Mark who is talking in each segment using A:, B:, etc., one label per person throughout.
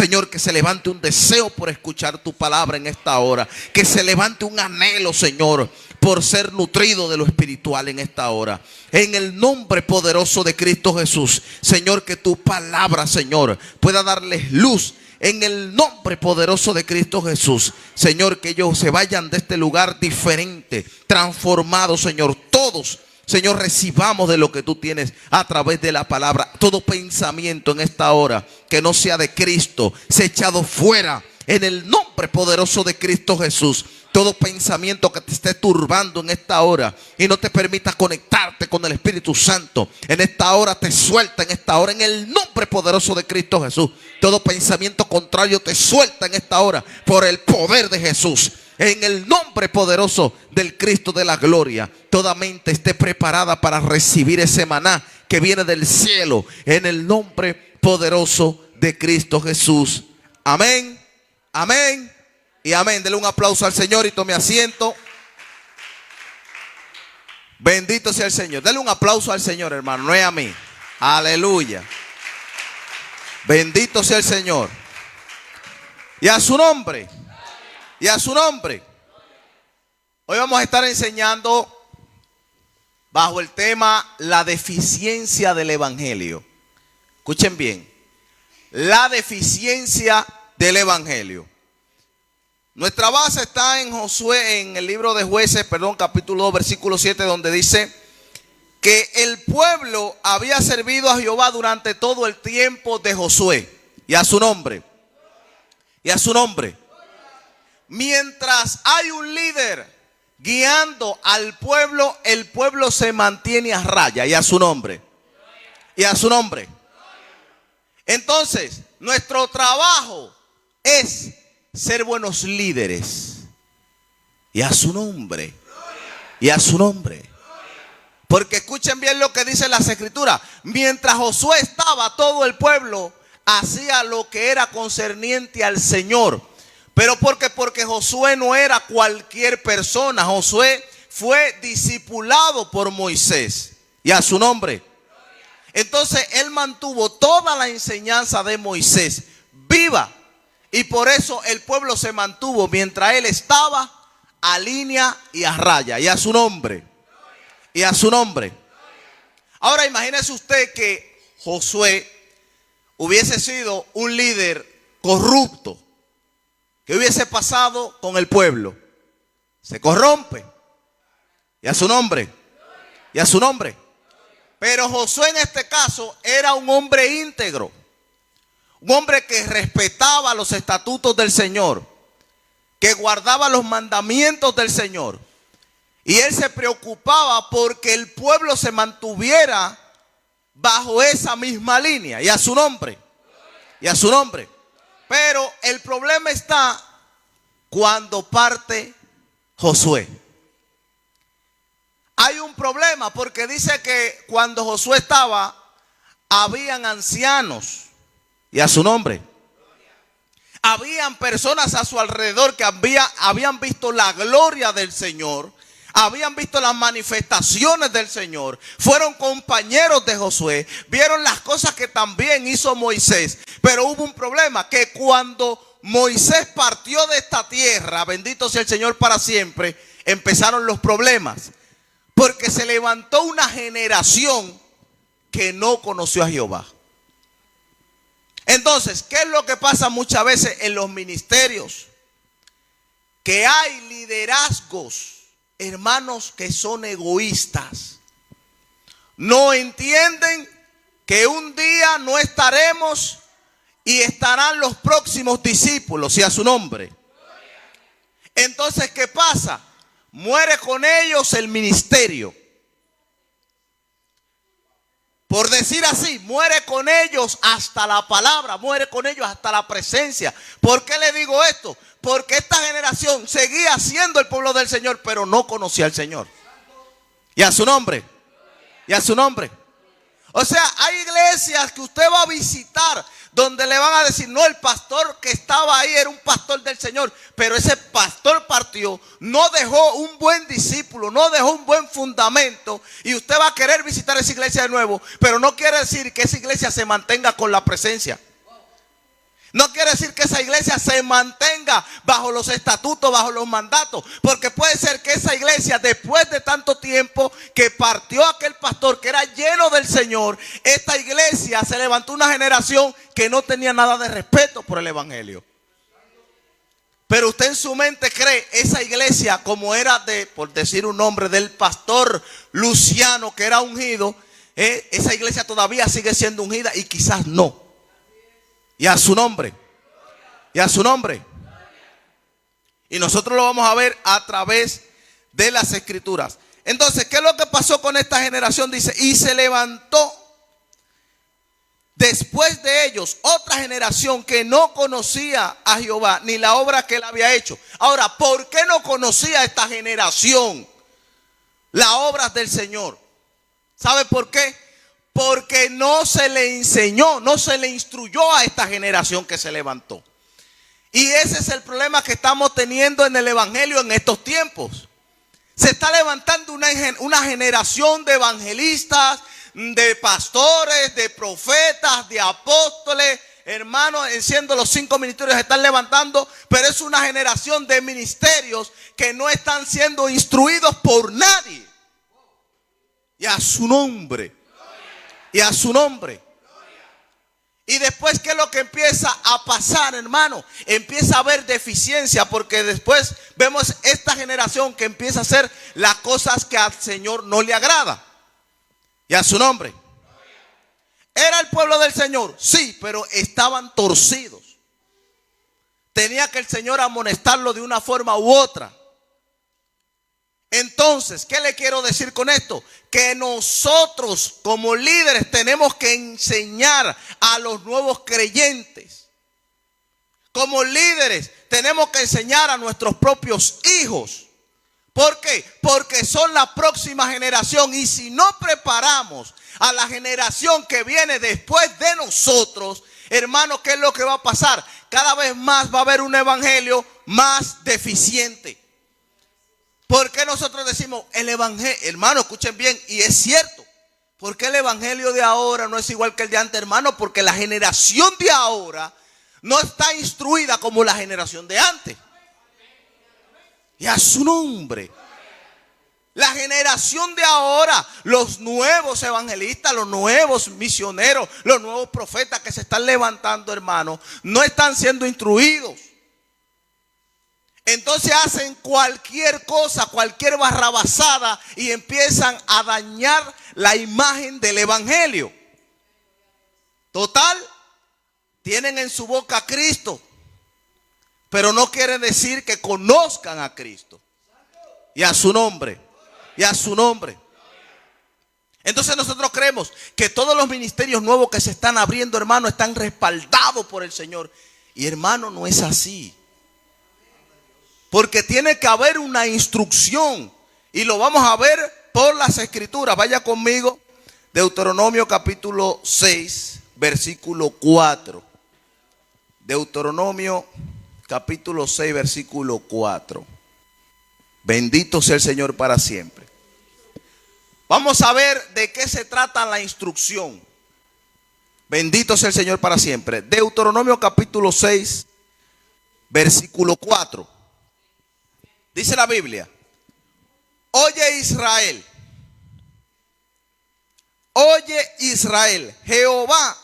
A: Señor, que se levante un deseo por escuchar tu palabra en esta hora. Que se levante un anhelo, Señor, por ser nutrido de lo espiritual en esta hora. En el nombre poderoso de Cristo Jesús, Señor, que tu palabra, Señor, pueda darles luz. En el nombre poderoso de Cristo Jesús, Señor, que ellos se vayan de este lugar diferente, transformados, Señor. Todos, Señor, recibamos de lo que tú tienes a través de la palabra. Todo pensamiento en esta hora que no sea de Cristo, sea echado fuera en el nombre poderoso de Cristo Jesús. Todo pensamiento que te esté turbando en esta hora y no te permita conectarte con el Espíritu Santo, en esta hora te suelta, en esta hora, en el nombre poderoso de Cristo Jesús. Todo pensamiento contrario te suelta en esta hora por el poder de Jesús. En el nombre poderoso del Cristo de la gloria, toda mente esté preparada para recibir ese maná que viene del cielo. En el nombre poderoso de Cristo Jesús. Amén, amén y amén. Dele un aplauso al Señor y tome asiento. Bendito sea el Señor. Dele un aplauso al Señor, hermano, no es a mí. Aleluya. Bendito sea el Señor. Y a su nombre. Y a su nombre. Hoy vamos a estar enseñando bajo el tema la deficiencia del evangelio. Escuchen bien. La deficiencia del evangelio. Nuestra base está en Josué, en el libro de Jueces, capítulo 2, versículo 7, donde dice que el pueblo había servido a Jehová durante todo el tiempo de Josué. Y a su nombre. Y a su nombre. Mientras hay un líder guiando al pueblo, el pueblo se mantiene a raya. Y a su nombre. Y a su nombre. Entonces, nuestro trabajo es ser buenos líderes. Y a su nombre. Y a su nombre. Porque escuchen bien lo que dice las escrituras. Mientras Josué estaba, todo el pueblo hacía lo que era concerniente al Señor. Pero porque Josué no era cualquier persona. Josué fue discipulado por Moisés. Y a su nombre. Entonces él mantuvo toda la enseñanza de Moisés viva. Y por eso el pueblo se mantuvo mientras él estaba a línea y a raya. Y a su nombre. Y a su nombre. Ahora imagínese usted que Josué hubiese sido un líder corrupto. ¿Qué hubiese pasado con el pueblo? Se corrompe. Y a su nombre. Y a su nombre. Pero Josué en este caso era un hombre íntegro. Un hombre que respetaba los estatutos del Señor. Que guardaba los mandamientos del Señor. Y él se preocupaba porque el pueblo se mantuviera bajo esa misma línea. Y a su nombre. Y a su nombre. Pero el problema está cuando parte Josué. Hay un problema porque dice que cuando Josué estaba, habían ancianos. Y a su nombre. Habían personas a su alrededor que habían visto la gloria del Señor. Habían visto las manifestaciones del Señor. Fueron compañeros de Josué. Vieron las cosas que también hizo Moisés. Pero hubo un problema, que cuando Moisés partió de esta tierra, bendito sea el Señor para siempre, empezaron los problemas. Porque se levantó una generación que no conoció a Jehová. Entonces, ¿qué es lo que pasa muchas veces en los ministerios? Que hay liderazgos, hermanos, que son egoístas. No entienden que un día no estaremos y estarán los próximos discípulos, y a su nombre. Entonces, ¿qué pasa? Muere con ellos el ministerio. Por decir así, muere con ellos hasta la palabra, muere con ellos hasta la presencia. ¿Por qué le digo esto? Porque esta generación seguía siendo el pueblo del Señor, pero no conocía al Señor. Y a su nombre. Y a su nombre. O sea, hay iglesias que usted va a visitar donde le van a decir, no, el pastor que estaba ahí era un pastor del Señor, pero ese pastor partió, no dejó un buen discípulo, no dejó un buen fundamento, y usted va a querer visitar esa iglesia de nuevo, pero no quiere decir que esa iglesia se mantenga con la presencia. No quiere decir que esa iglesia se mantenga bajo los estatutos, bajo los mandatos. Porque puede ser que esa iglesia, después de tanto tiempo que partió aquel pastor que era lleno del Señor, esta iglesia se levantó una generación que no tenía nada de respeto por el evangelio. Pero usted en su mente cree, esa iglesia como era de, por decir un nombre, del pastor Luciano que era ungido, esa iglesia todavía sigue siendo ungida y quizás no. Y a su nombre. Y a su nombre. Y nosotros lo vamos a ver a través de las escrituras. Entonces, ¿qué es lo que pasó con esta generación? Dice, y se levantó después de ellos otra generación que no conocía a Jehová ni la obra que él había hecho. Ahora, ¿por qué no conocía esta generación las obras del Señor? ¿Sabe por qué? Porque no se le enseñó, no se le instruyó a esta generación que se levantó. Y ese es el problema que estamos teniendo en el evangelio en estos tiempos. Se está levantando una generación de evangelistas, de pastores, de profetas, de apóstoles. Hermanos, siendo los 5 ministerios se están levantando, pero es una generación de ministerios que no están siendo instruidos por nadie. Y a su nombre. Y a su nombre. Y después, ¿qué es lo que empieza a pasar, hermano? Empieza a haber deficiencia, porque después vemos esta generación que empieza a hacer las cosas que al Señor no le agrada. Y a su nombre. ¿Era el pueblo del Señor? Sí, pero estaban torcidos. Tenía que el Señor amonestarlo de una forma u otra. Entonces, ¿qué le quiero decir con esto? Que nosotros como líderes tenemos que enseñar a los nuevos creyentes. Como líderes tenemos que enseñar a nuestros propios hijos. ¿Por qué? Porque son la próxima generación. Y si no preparamos a la generación que viene después de nosotros, hermanos, ¿qué es lo que va a pasar? Cada vez más va a haber un evangelio más deficiente. ¿Por qué nosotros decimos el evangelio? Hermano, escuchen bien, y es cierto. ¿Por qué el evangelio de ahora no es igual que el de antes, hermano? Porque la generación de ahora no está instruida como la generación de antes. Y a su nombre. La generación de ahora, los nuevos evangelistas, los nuevos misioneros, los nuevos profetas que se están levantando, hermano, no están siendo instruidos. Entonces hacen cualquier cosa, cualquier barrabasada y empiezan a dañar la imagen del evangelio. Total, tienen en su boca a Cristo, pero no quiere decir que conozcan a Cristo. Y a su nombre, y a su nombre. Entonces nosotros creemos que todos los ministerios nuevos que se están abriendo, hermano, están respaldados por el Señor. Y hermano, no es así. Porque tiene que haber una instrucción. Y lo vamos a ver por las escrituras. Vaya conmigo. Deuteronomio capítulo 6, versículo 4. Deuteronomio capítulo 6, versículo 4. Bendito sea el Señor para siempre. Vamos a ver de qué se trata la instrucción. Bendito sea el Señor para siempre. Deuteronomio capítulo 6, versículo 4. Dice la Biblia: oye Israel, Jehová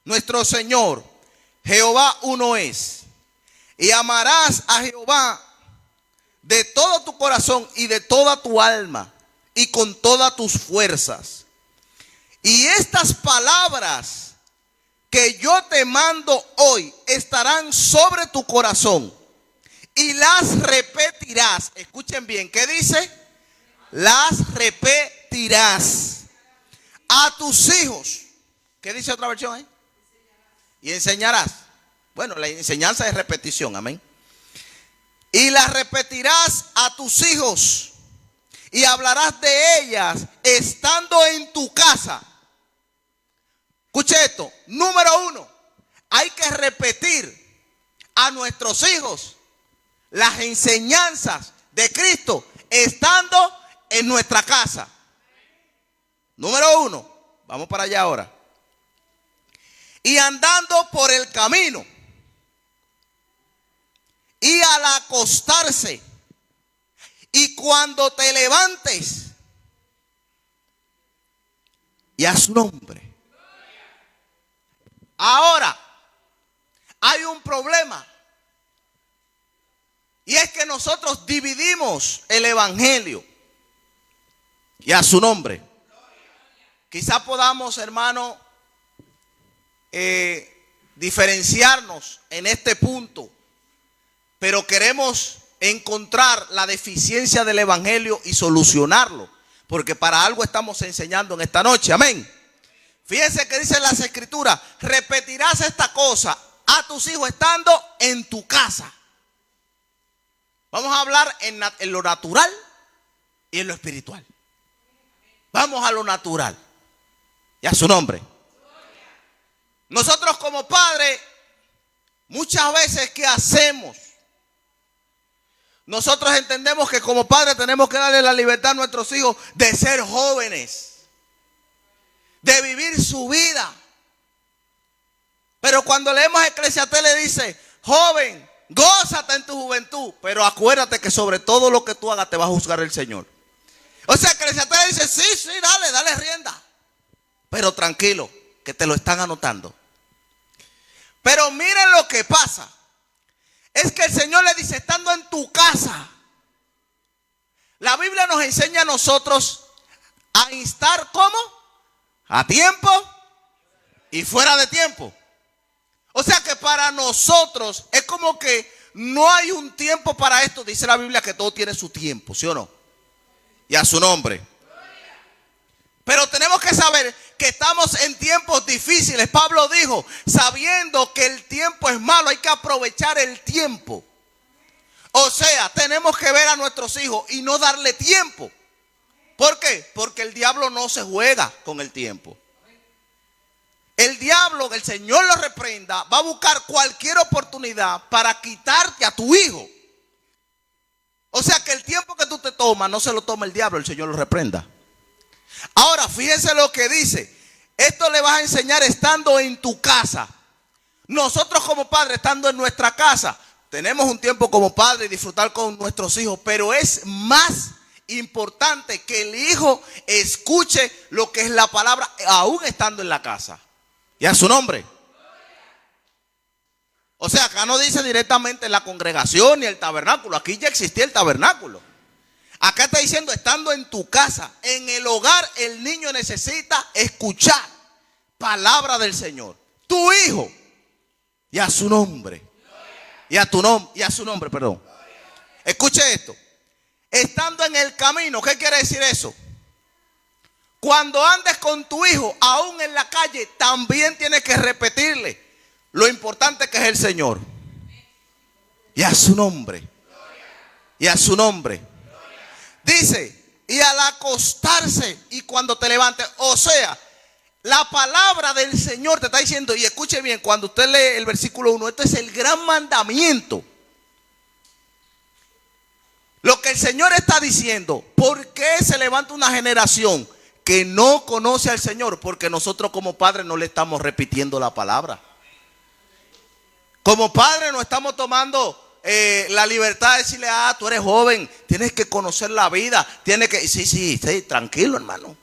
A: nuestro Señor, Jehová uno es. Y amarás a Jehová de todo tu corazón y de toda tu alma y con todas tus fuerzas. Y estas palabras que yo te mando hoy estarán sobre tu corazón. Y las repetirás. Escuchen bien, ¿qué dice? Las repetirás a tus hijos. ¿Qué dice otra versión ahí? Y enseñarás. Bueno, la enseñanza es repetición, amén. Y las repetirás a tus hijos. Y hablarás de ellas estando en tu casa. Escuche esto. Número 1. Hay que repetir a nuestros hijos las enseñanzas de Cristo estando en nuestra casa. Número 1. Vamos para allá ahora. Y andando por el camino. acostarse y cuando te levantes. Y a su nombre. Ahora, hay un problema. Y es que nosotros dividimos el evangelio. Y a su nombre. Quizá podamos, hermano, diferenciarnos en este punto. Pero queremos encontrar la deficiencia del evangelio y solucionarlo. Porque para algo estamos enseñando en esta noche. Amén. Fíjense que dice las escrituras: repetirás esta cosa a tus hijos estando en tu casa. Vamos a hablar en lo natural y en lo espiritual. Vamos a lo natural. Y a su nombre. Nosotros como padres, muchas veces, ¿qué hacemos? Nosotros entendemos que como padres tenemos que darle la libertad a nuestros hijos de ser jóvenes, de vivir su vida. Pero cuando leemos Eclesiastés le dice: joven, gózate en tu juventud, pero acuérdate que sobre todo lo que tú hagas te va a juzgar el Señor. O sea, Eclesiastés dice: sí, dale rienda, pero tranquilo, que te lo están anotando. Pero miren lo que pasa. Es que el Señor le dice: estando en tu casa. La Biblia nos enseña a nosotros a instar, ¿cómo? A tiempo y fuera de tiempo. O sea que para nosotros es como que no hay un tiempo para esto. Dice la Biblia que todo tiene su tiempo, ¿sí o no? Y a su nombre. Pero tenemos que saber que estamos en tiempos difíciles. Pablo dijo: sabiendo que el tiempo es malo, hay que aprovechar el tiempo. O sea, tenemos que ver a nuestros hijos y no darle tiempo. ¿Por qué? Porque el diablo no se juega con el tiempo. El diablo, que el Señor lo reprenda, va a buscar cualquier oportunidad para quitarte a tu hijo. O sea que el tiempo que tú te tomas no se lo toma el diablo, el Señor lo reprenda. Ahora, fíjense lo que dice. Esto le vas a enseñar estando en tu casa. Nosotros como padres, estando en nuestra casa, tenemos un tiempo como padres y disfrutar con nuestros hijos. Pero es más importante que el hijo escuche lo que es la palabra, aún estando en la casa. Y a su nombre. O sea, acá no dice directamente en la congregación ni el tabernáculo. Aquí ya existía el tabernáculo. Acá está diciendo estando en tu casa. En el hogar el niño necesita escuchar palabra del Señor. Tu hijo. Y a su nombre. Y a su nombre, perdón. Escuche esto. Estando en el camino, ¿qué quiere decir eso? Cuando andes con tu hijo, aún en la calle, también tienes que repetirle lo importante que es el Señor. Y a su nombre. Y a su nombre. Dice: y al acostarse y cuando te levantes. O sea, la palabra del Señor te está diciendo, y escuche bien, cuando usted lee el versículo 1, este es el gran mandamiento. Lo que el Señor está diciendo: ¿por qué se levanta una generación que no conoce al Señor? Porque nosotros como padres no le estamos repitiendo la palabra. Como padres no estamos tomando la libertad de decirle: tú eres joven, tienes que conocer la vida, tienes que... Sí, tranquilo, hermano.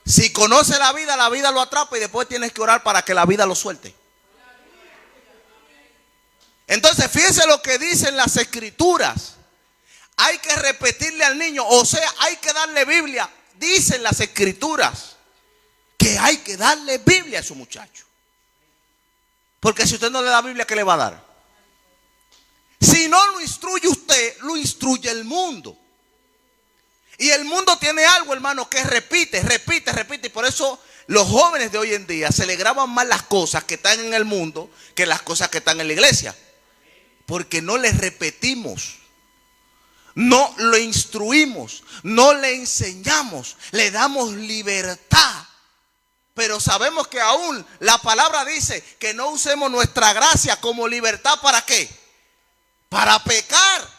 A: Si conoce la vida lo atrapa y después tienes que orar para que la vida lo suelte. Entonces, fíjense lo que dicen las escrituras. Hay que repetirle al niño, o sea, hay que darle Biblia. Dicen las escrituras que hay que darle Biblia a su muchacho. Porque si usted no le da Biblia, ¿qué le va a dar? Si no lo instruye usted, lo instruye el mundo. Y el mundo tiene algo, hermano, que repite. Y por eso los jóvenes de hoy en día se le graban más las cosas que están en el mundo que las cosas que están en la iglesia. Porque no les repetimos. No lo instruimos, no le enseñamos, le damos libertad. Pero sabemos que aún la palabra dice que no usemos nuestra gracia como libertad. ¿Para qué? Para pecar.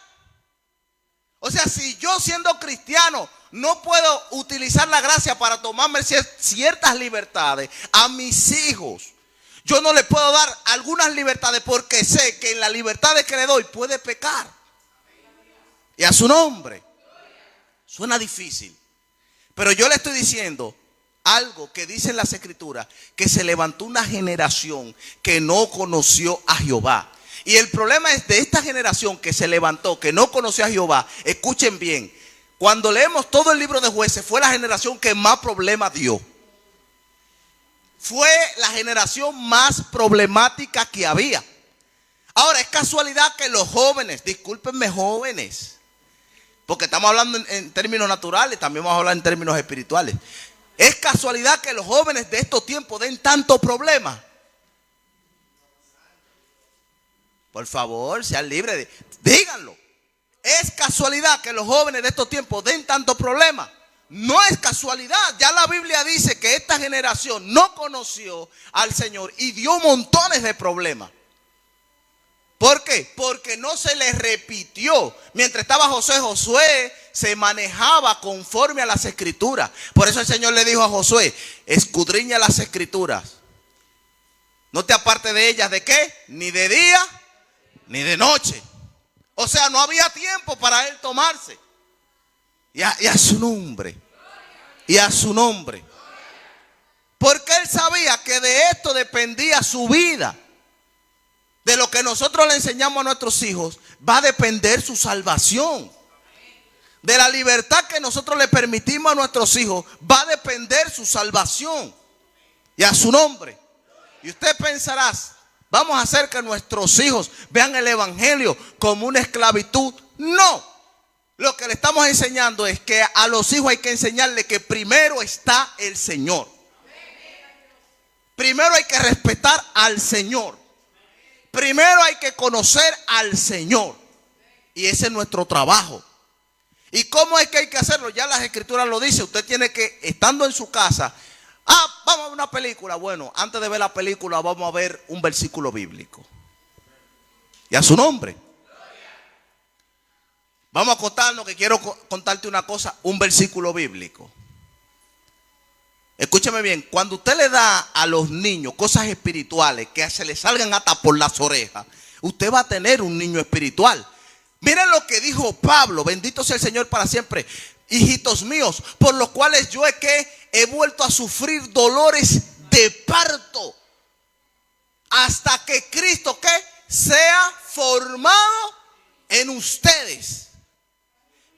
A: O sea, si yo siendo cristiano no puedo utilizar la gracia para tomarme ciertas libertades a mis hijos, Yo no le puedo dar algunas libertades porque sé que en las libertades que le doy puede pecar. Y a su nombre. Suena difícil. Pero yo le estoy diciendo algo que dicen las escrituras, que se levantó una generación que no conoció a Jehová. Y el problema es de esta generación que se levantó, que no conoció a Jehová. Escuchen bien, cuando leemos todo el libro de Jueces, fue la generación que más problemas dio. Fue la generación más problemática que había. Ahora, es casualidad que los jóvenes, discúlpenme jóvenes, porque estamos hablando en términos naturales, también vamos a hablar en términos espirituales. Es casualidad que los jóvenes de estos tiempos den tanto problema. Por favor, sean libres, díganlo. Es casualidad que los jóvenes de estos tiempos den tanto problema. No es casualidad. Ya la Biblia dice que esta generación no conoció al Señor y dio montones de problemas. ¿Por qué? Porque no se les repitió. Mientras estaba Josué se manejaba conforme a las escrituras. Por eso el Señor le dijo a Josué: escudriña las escrituras. No te apartes de ellas. ¿De qué? Ni de día ni de noche. O sea, no había tiempo para él tomarse. Y a su nombre. Y a su nombre. Porque él sabía que de esto dependía su vida. De lo que nosotros le enseñamos a nuestros hijos va a depender su salvación. De la libertad que nosotros le permitimos a nuestros hijos va a depender su salvación. Y a su nombre. Y usted pensará, vamos a hacer que nuestros hijos vean el evangelio como una esclavitud. No. Lo que le estamos enseñando es que a los hijos hay que enseñarle que primero está el Señor. Primero hay que respetar al Señor. Primero hay que conocer al Señor. Y ese es nuestro trabajo. ¿Y cómo es que hay que hacerlo? Ya las escrituras lo dicen. Usted tiene que, estando en su casa, vamos a ver una película. Bueno, antes de ver la película vamos a ver un versículo bíblico. Y a su nombre. Vamos a contarnos, que quiero contarte una cosa, un versículo bíblico. Escúcheme bien, cuando usted le da a los niños cosas espirituales que se les salgan hasta por las orejas, usted va a tener un niño espiritual. Miren lo que dijo Pablo, bendito sea el Señor para siempre. Hijitos míos, por los cuales yo he vuelto a sufrir dolores de parto, hasta que Cristo sea formado en ustedes.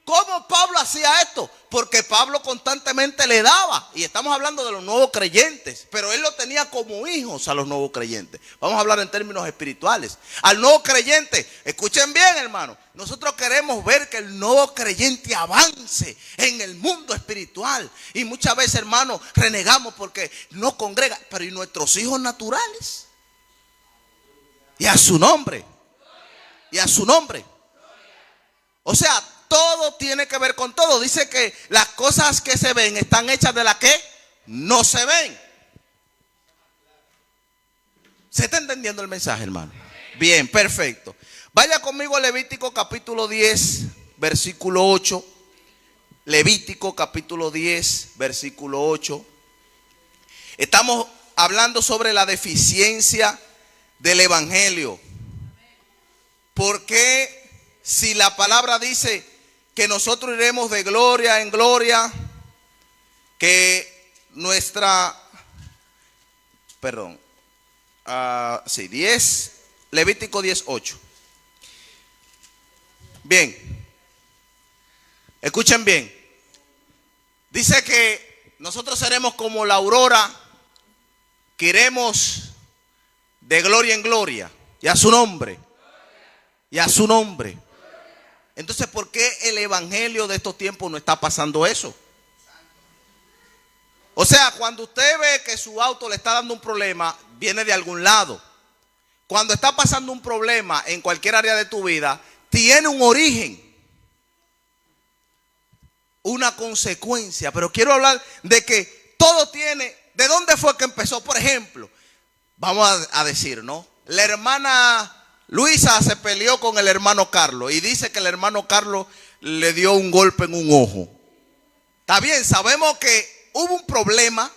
A: ¿Cómo Pablo hacía esto? Porque Pablo constantemente le daba. Y estamos hablando de los nuevos creyentes. Pero él lo tenía como hijos a los nuevos creyentes. Vamos a hablar en términos espirituales. Al nuevo creyente, escuchen bien, hermano. Nosotros queremos ver que el nuevo creyente avance en el mundo espiritual. Y muchas veces, hermano, renegamos porque no congrega. Pero ¿y nuestros hijos naturales? Y a su nombre. Y a su nombre. O sea, todo tiene que ver con todo. Dice que las cosas que se ven están hechas de las que no se ven. ¿Se está entendiendo el mensaje, hermano? Bien, perfecto. Vaya conmigo a Levítico capítulo 10, versículo 8. Levítico capítulo 10, versículo 8. Estamos hablando sobre la deficiencia del evangelio. ¿Por qué si la palabra dice que nosotros iremos de gloria en gloria, que nuestra, 10, Levítico 10:8. Bien, escuchen bien. Dice que nosotros seremos como la aurora, que iremos de gloria en gloria, y a su nombre, y a su nombre. Entonces, ¿por qué el evangelio de estos tiempos no está pasando eso? O sea, cuando usted ve que su auto le está dando un problema, viene de algún lado. Cuando está pasando un problema en cualquier área de tu vida, tiene un origen, una consecuencia. Pero quiero hablar de que todo tiene, ¿de dónde fue que empezó? Por ejemplo, vamos a decir, ¿no? La hermana Luisa se peleó con el hermano Carlos y dice que el hermano Carlos le dio un golpe en un ojo. Está bien, sabemos que hubo un problema,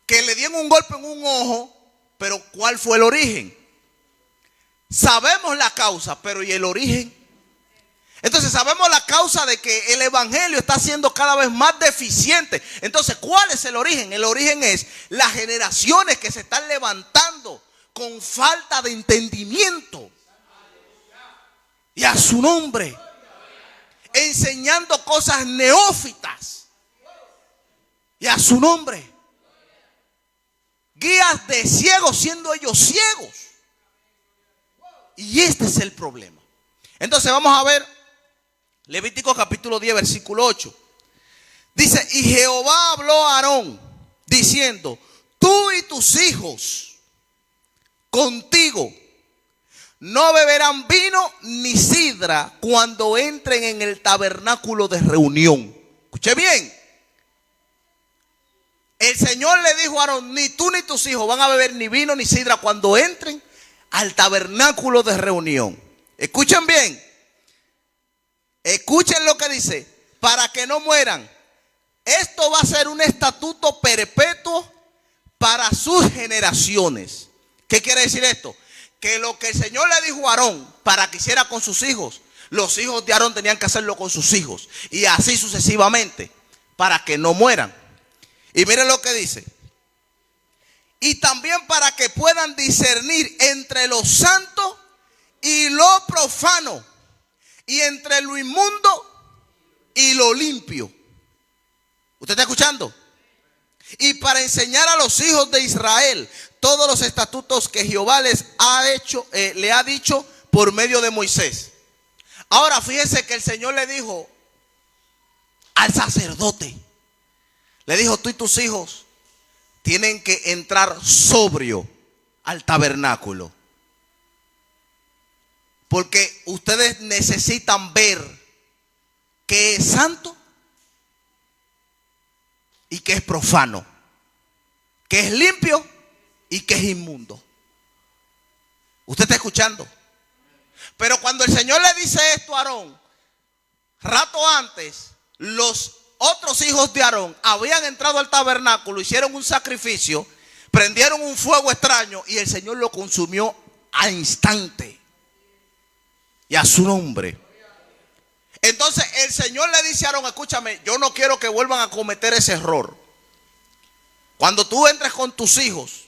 A: que le dieron un golpe en un ojo Pero ¿cuál fue el origen? Sabemos la causa, pero ¿y el origen? Entonces sabemos la causa de que el evangelio está siendo cada vez más deficiente. Entonces, ¿cuál es el origen? El origen es las generaciones que se están levantando con falta de entendimiento. Y a su nombre, enseñando cosas neófitas. Y a su nombre, guías de ciegos siendo ellos ciegos. Y este es el problema. Entonces vamos a ver Levítico capítulo 10 versículo 8. Dice: y Jehová habló a Aarón diciendo: tú y tus hijos contigo no beberán vino ni sidra cuando entren en el tabernáculo de reunión. Escuche bien. El Señor le dijo a Aarón: ni tú ni tus hijos van a beber ni vino ni sidra cuando entren al tabernáculo de reunión. Escuchen bien. Escuchen lo que dice: para que no mueran. Esto va a ser un estatuto perpetuo para sus generaciones. ¿Qué quiere decir esto? Que lo que el Señor le dijo a Aarón para que hiciera con sus hijos, los hijos de Aarón tenían que hacerlo con sus hijos. Y así sucesivamente, para que no mueran. Y miren lo que dice: y también para que puedan discernir entre lo santo y lo profano, y entre lo inmundo y lo limpio. ¿Usted está escuchando? Y para enseñar a los hijos de Israel todos los estatutos que Jehová les ha hecho, le ha dicho por medio de Moisés. Ahora fíjense que el Señor le dijo al sacerdote, le dijo: tú y tus hijos tienen que entrar sobrio al tabernáculo. Porque ustedes necesitan ver qué es santo y qué es profano, qué es limpio y qué es inmundo. ¿Usted está escuchando? Pero cuando el Señor le dice esto a Aarón, rato antes, los otros hijos de Aarón habían entrado al tabernáculo, hicieron un sacrificio, prendieron un fuego extraño y el Señor lo consumió al instante. Y a su nombre. Entonces el Señor le dice a Aarón: escúchame, yo no quiero que vuelvan a cometer ese error. Cuando tú entres con tus hijos,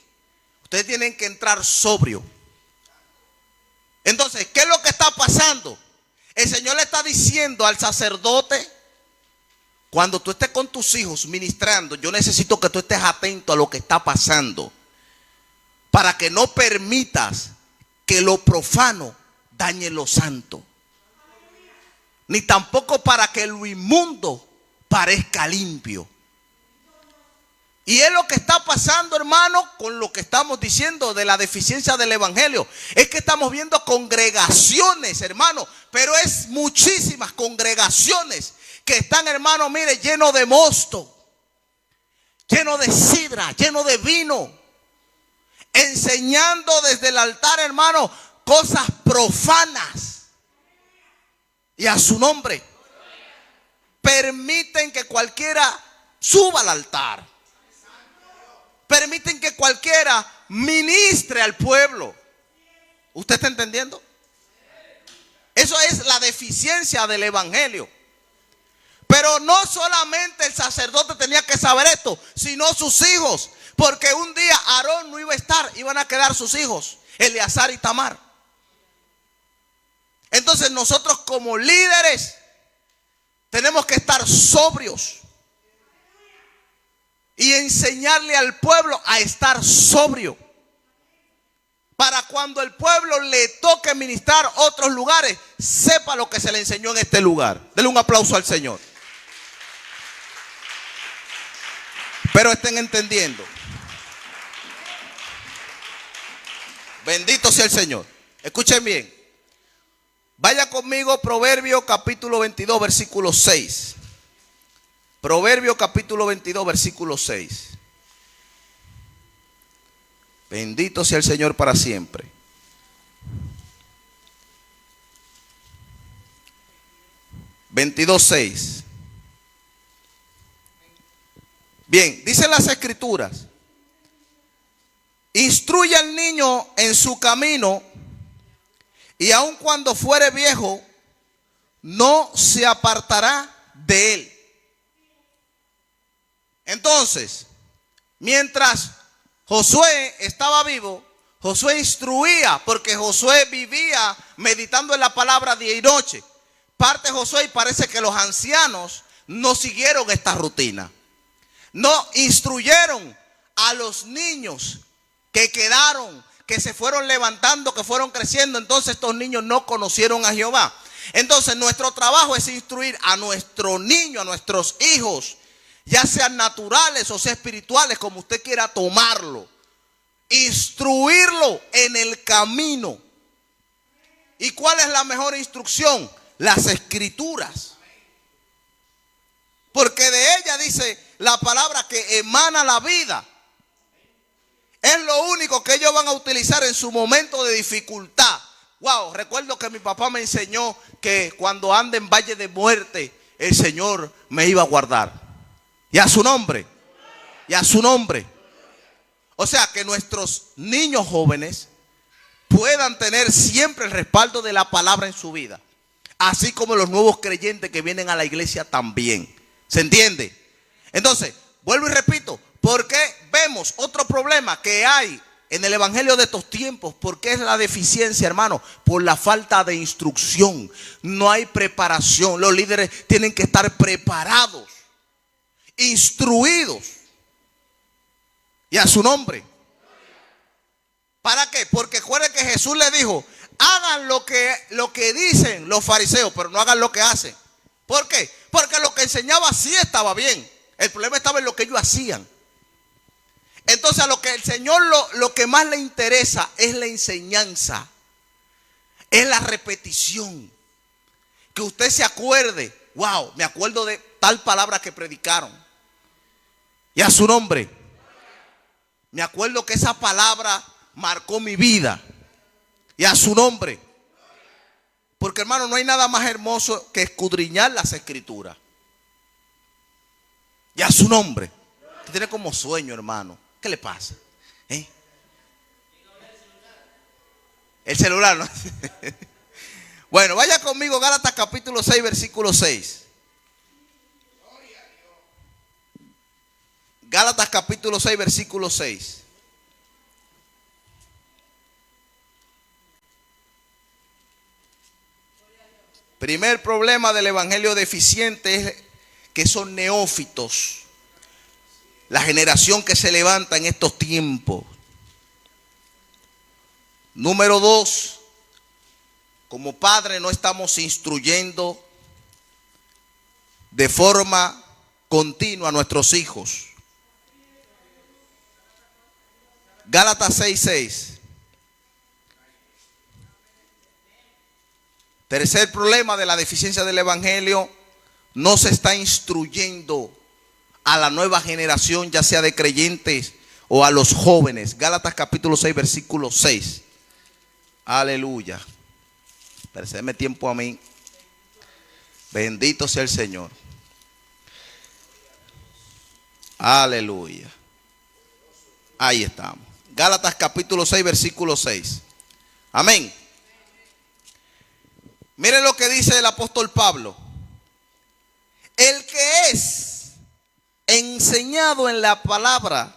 A: ustedes tienen que entrar sobrio. Entonces, ¿qué es lo que está pasando? El Señor le está diciendo al sacerdote: cuando tú estés con tus hijos ministrando, yo necesito que tú estés atento a lo que está pasando, para que no permitas que lo profano dañe lo santo, ni tampoco para que lo inmundo parezca limpio. Y es lo que está pasando, hermano, con lo que estamos diciendo de la deficiencia del evangelio. Es que estamos viendo congregaciones, hermano, pero es muchísimas congregaciones que están, hermano, mire, lleno de mosto, lleno de sidra, lleno de vino, enseñando desde el altar, hermano, cosas profanas. Y a su nombre permiten que cualquiera suba al altar. Permiten que cualquiera ministre al pueblo. ¿Usted está entendiendo? Eso es la deficiencia del evangelio. Pero no solamente el sacerdote tenía que saber esto, sino sus hijos. Porque un día Aarón no iba a estar, iban a quedar sus hijos, Eleazar y Tamar. Entonces nosotros como líderes tenemos que estar sobrios y enseñarle al pueblo a estar sobrio, para cuando el pueblo le toque ministrar otros lugares, sepa lo que se le enseñó en este lugar. Denle un aplauso al Señor. Pero estén entendiendo. Bendito sea el Señor. Escuchen bien. Vaya conmigo, Proverbio capítulo 22, versículo 6. Proverbio capítulo 22, versículo 6. Bendito sea el Señor para siempre. (22:6). Bien, dicen las escrituras: Instruye al niño en su camino, y aun cuando fuere viejo, no se apartará de él. Entonces, mientras Josué estaba vivo, Josué instruía, porque Josué vivía meditando en la palabra día y noche. Parte Josué y parece que los ancianos no siguieron esta rutina. No instruyeron a los niños que quedaron, que se fueron levantando, que fueron creciendo. Entonces estos niños no conocieron a Jehová. Entonces nuestro trabajo es instruir a nuestro niño, a nuestros hijos, ya sean naturales o sea espirituales, como usted quiera tomarlo. Instruirlo en el camino. ¿Y cuál es la mejor instrucción? Las escrituras. Porque de ella dice la palabra que emana la vida. Es lo único que ellos van a utilizar en su momento de dificultad. Wow, recuerdo que mi papá me enseñó que cuando ande en valle de muerte, el Señor me iba a guardar. Y a su nombre. Y a su nombre. O sea, que nuestros niños jóvenes puedan tener siempre el respaldo de la palabra en su vida. Así como los nuevos creyentes que vienen a la iglesia también. ¿Se entiende? Entonces, vuelvo y repito, ¿por qué vemos otro problema que hay en el evangelio de estos tiempos? ¿Por qué es la deficiencia, hermano? Por la falta de instrucción. No hay preparación. Los líderes tienen que estar preparados, instruidos. Y a su nombre. ¿Para qué? Porque recuerden que Jesús le dijo: hagan lo que dicen los fariseos, pero no hagan lo que hacen. ¿Por qué? Porque lo que enseñaba sí estaba bien. El problema estaba en lo que ellos hacían. Entonces a lo que el Señor lo que más le interesa es la enseñanza. Es la repetición. Que usted se acuerde. Wow, me acuerdo de tal palabra que predicaron. Y a su nombre. Me acuerdo que esa palabra marcó mi vida. Y a su nombre. Porque, hermano, no hay nada más hermoso que escudriñar las escrituras. Y a su nombre. Usted tiene como sueño, hermano. ¿Qué le pasa? El celular, ¿no? Bueno, vaya conmigo, Gálatas capítulo 6, versículo 6. Gálatas capítulo 6, versículo 6. Primer problema del evangelio deficiente es que son neófitos. La generación que se levanta en estos tiempos. Número 2, como padre no estamos instruyendo de forma continua a nuestros hijos. Gálatas 6:6. Tercer problema de la deficiencia del evangelio: no se está instruyendo a la nueva generación, ya sea de creyentes o a los jóvenes. Gálatas capítulo 6, versículo 6. Aleluya. Percédeme tiempo a mí. Bendito sea el Señor. Aleluya. Ahí estamos. Gálatas capítulo 6, versículo 6. Amén. Miren lo que dice el apóstol Pablo. El que es enseñado en la palabra,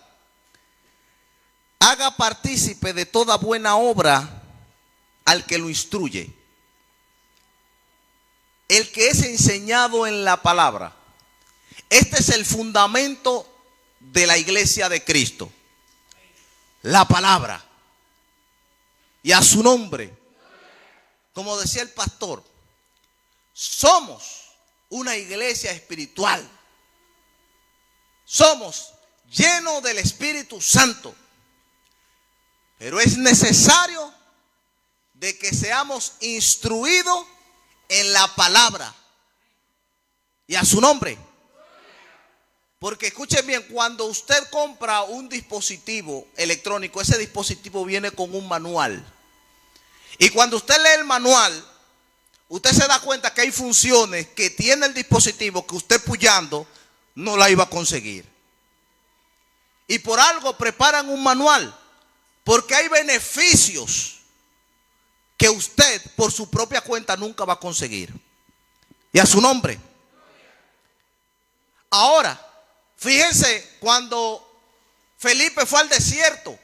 A: haga partícipe de toda buena obra al que lo instruye. El que es enseñado en la palabra. Este es el fundamento de la iglesia de Cristo. La palabra. Y a su nombre. Como decía el pastor, somos una iglesia espiritual. Somos llenos del Espíritu Santo. Pero es necesario de que seamos instruidos en la palabra. Y a su nombre. Porque escuchen bien, cuando usted compra un dispositivo electrónico, ese dispositivo viene con un manual. Y cuando usted lee el manual, usted se da cuenta que hay funciones que tiene el dispositivo que usted puyando no la iba a conseguir. Y por algo preparan un manual Porque hay beneficios que usted por su propia cuenta nunca va a conseguir. Y a su nombre. Ahora, fíjense, cuando Felipe fue al desierto,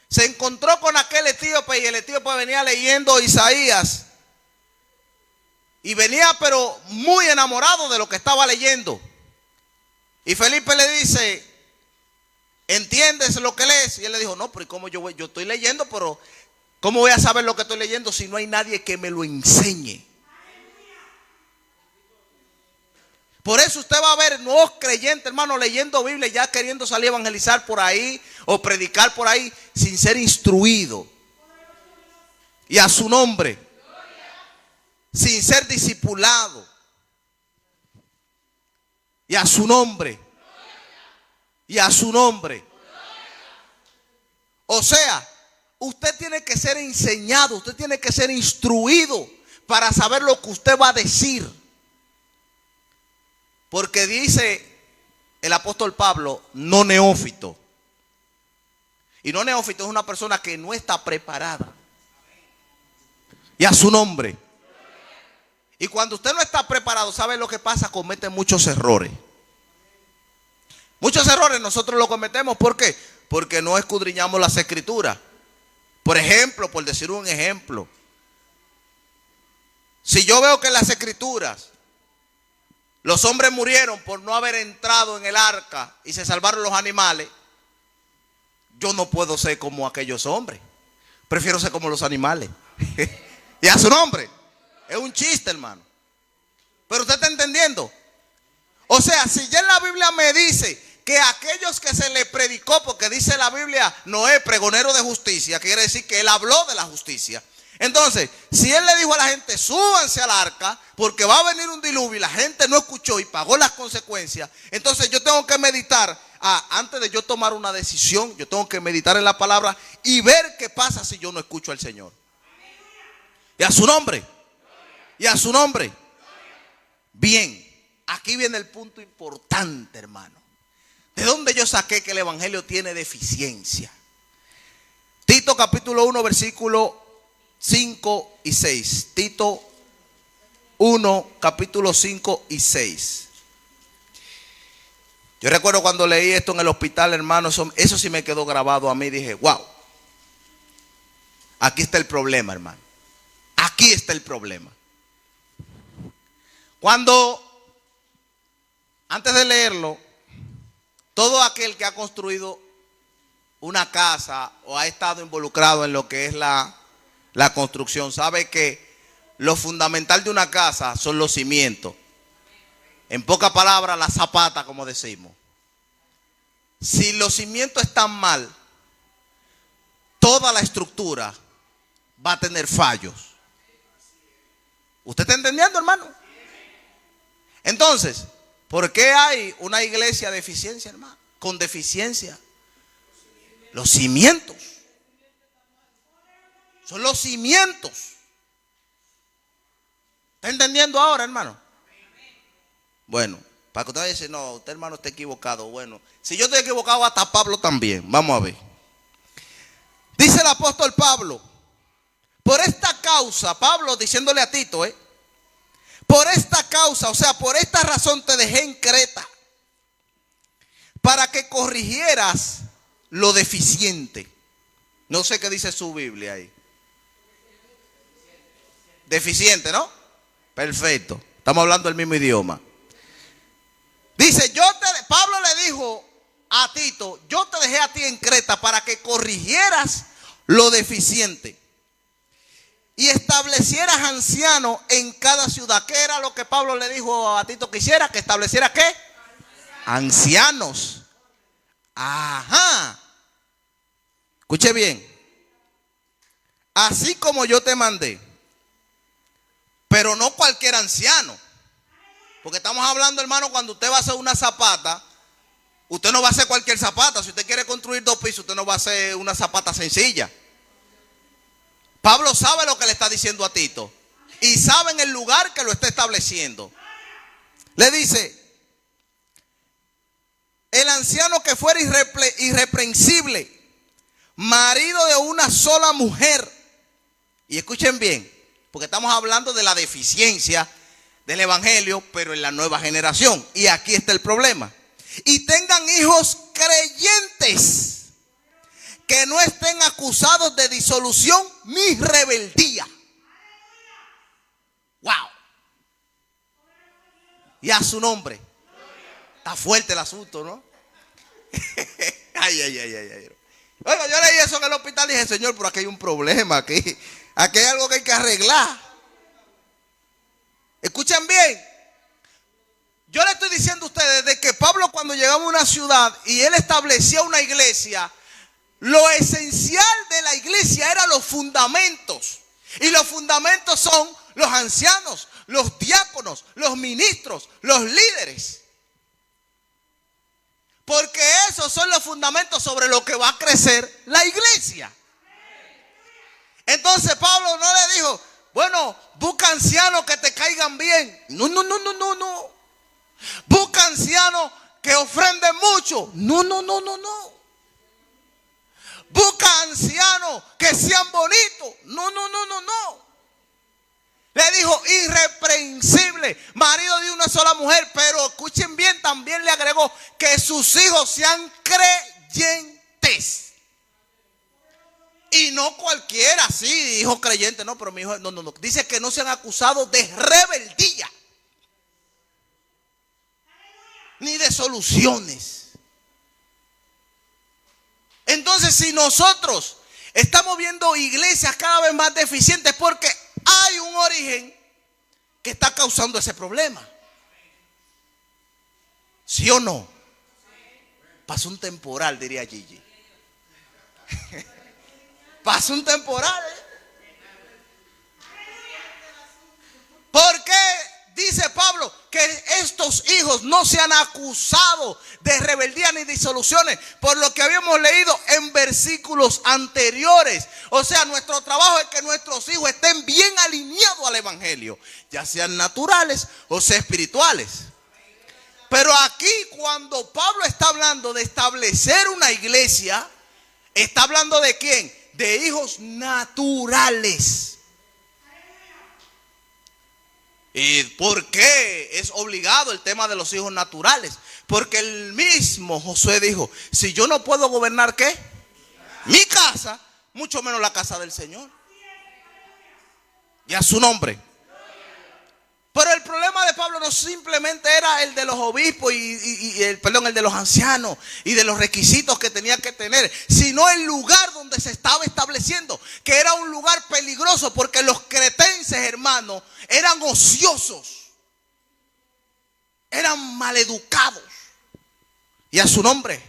A: se encontró con aquel etíope y el etíope venía leyendo Isaías. Y venía pero muy enamorado de lo que estaba leyendo. Y Felipe le dice, ¿entiendes lo que lees? Y él le dijo, no, pero ¿cómo yo estoy leyendo? Pero ¿cómo voy a saber lo que estoy leyendo si no hay nadie que me lo enseñe? Por eso usted va a ver nuevos creyentes, hermano, leyendo Biblia, ya queriendo salir a evangelizar por ahí o predicar por ahí sin ser instruido. Y a su nombre, sin ser discipulado. Y a su nombre. Y a su nombre. O sea, usted tiene que ser enseñado, usted tiene que ser instruido para saber lo que usted va a decir. Porque dice el apóstol Pablo, no neófito. Y no neófito es una persona que no está preparada. Y a su nombre. Y cuando usted no está preparado, ¿sabe lo que pasa? Comete muchos errores. Muchos errores nosotros los cometemos. ¿Por qué? Porque no escudriñamos las escrituras. Por ejemplo, por decir un ejemplo. Si yo veo que en las escrituras los hombres murieron por no haber entrado en el arca y se salvaron los animales, yo no puedo ser como aquellos hombres. Prefiero ser como los animales. Y a su nombre. Es un chiste, hermano. Pero usted está entendiendo. O sea, si ya en la Biblia me dice que aquellos que se le predicó, porque dice la Biblia, Noé, pregonero de justicia, quiere decir que él habló de la justicia. Entonces, si él le dijo a la gente, súbanse al arca, porque va a venir un diluvio y la gente no escuchó y pagó las consecuencias, entonces yo tengo que meditar, antes de yo tomar una decisión, yo tengo que meditar en la palabra y ver qué pasa si yo no escucho al Señor. Y a su nombre. Y a su nombre. Bien, aquí viene el punto importante, hermano. ¿De dónde yo saqué que el evangelio tiene deficiencia? Tito capítulo 1 versículo 5 y 6. Tito 1 capítulo 5 y 6. Yo recuerdo cuando leí esto en el hospital, hermano, eso sí me quedó grabado a mí. Dije, wow, aquí está el problema, hermano. Aquí está el problema. Cuando, antes de leerlo, todo aquel que ha construido una casa o ha estado involucrado en lo que es la construcción, sabe que lo fundamental de una casa son los cimientos. En pocas palabras, la zapata, como decimos. Si los cimientos están mal, toda la estructura va a tener fallos. ¿Usted está entendiendo, hermano? Entonces, ¿por qué hay una iglesia deficiencia, hermano? Con deficiencia. Los cimientos. Son los cimientos. ¿Está entendiendo ahora, hermano? Bueno, para que usted vaya a decir, no, usted, hermano, está equivocado. Bueno, si yo estoy equivocado, hasta Pablo también. Vamos a ver. Dice el apóstol Pablo, por esta causa, Pablo diciéndole a Tito, por esta causa, o sea, por esta razón te dejé en Creta, para que corrigieras lo deficiente. No sé qué dice su Biblia ahí. Deficiente, ¿no? Perfecto. Estamos hablando el mismo idioma. Dice, Pablo le dijo a Tito, yo te dejé a ti en Creta para que corrigieras lo deficiente y establecieras ancianos en cada ciudad. ¿Qué era lo que Pablo le dijo a Tito que hiciera? ¿Que estableciera qué? Ancianos. Ajá. Escuche bien. Así como yo te mandé. Pero no cualquier anciano. Porque estamos hablando, hermano, cuando usted va a hacer una zapata, usted no va a hacer cualquier zapata. Si usted quiere construir 2 pisos, usted no va a hacer una zapata sencilla. Pablo sabe lo que le está diciendo a Tito. Y sabe en el lugar que lo está estableciendo. Le dice, el anciano que fuera irreprensible, marido de una sola mujer. Y escuchen bien, porque estamos hablando de la deficiencia del evangelio, pero en la nueva generación. Y aquí está el problema. Y tengan hijos creyentes, que no estén acusados de disolución ni rebeldía. Wow. Y a su nombre. Está fuerte el asunto, ¿no? Ay. Oiga, yo leí eso en el hospital y dije, Señor, pero aquí hay un problema. Aquí hay algo que hay que arreglar. Escuchen bien. Yo le estoy diciendo a ustedes de que Pablo, cuando llegaba a una ciudad y él establecía una iglesia, lo esencial de la iglesia eran los fundamentos. Y los fundamentos son los ancianos, los diáconos, los ministros, los líderes. Porque esos son los fundamentos sobre los que va a crecer la iglesia. Entonces Pablo no le dijo, bueno, busca ancianos que te caigan bien. No. Busca ancianos que ofrenden mucho. No. Busca ancianos que sean bonitos. No. Le dijo irreprensible, marido de una sola mujer. Pero escuchen bien, también le agregó que sus hijos sean creyentes. Y no cualquiera, sí, hijo creyente, no, pero mi hijo, no. Dice que no sean acusados de rebeldía, ni de soluciones. Entonces, si nosotros estamos viendo iglesias cada vez más deficientes, porque hay un origen que está causando ese problema. ¿Sí o no? Pasó un temporal, diría Gigi. Pasó un temporal. ¿Por qué dice Pablo que estos hijos no sean acusados de rebeldía ni disoluciones? Por lo que habíamos leído en versículos anteriores. O sea, nuestro trabajo es que nuestros hijos estén bien alineados al evangelio, ya sean naturales o sea espirituales. Pero aquí, cuando Pablo está hablando de establecer una iglesia, está hablando ¿de quién? De hijos naturales. ¿Y por qué es obligado el tema de los hijos naturales? Porque el mismo Josué dijo, si yo no puedo gobernar, ¿qué? Mi casa, mucho menos la casa del Señor. Y a su nombre. Pero el problema de Pablo no simplemente era el de los obispos el de los ancianos y de los requisitos que tenía que tener, sino el lugar donde se estaba estableciendo, que era un lugar peligroso, porque los cretenses, hermanos, eran ociosos, eran maleducados, y a su nombre,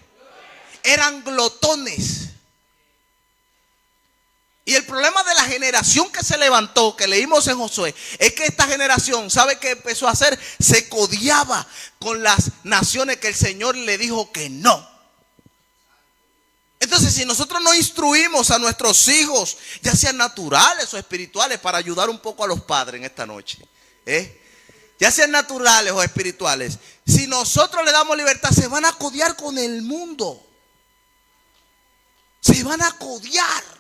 A: eran glotones. Y el problema de la generación que se levantó, que leímos en Josué, es que esta generación, ¿sabe qué empezó a hacer? Se codiaba con las naciones que el Señor le dijo que no. Entonces, si nosotros no instruimos a nuestros hijos, ya sean naturales o espirituales, para ayudar un poco a los padres en esta noche, ya sean naturales o espirituales, si nosotros le damos libertad, se van a codiar con el mundo. Se van a codiar.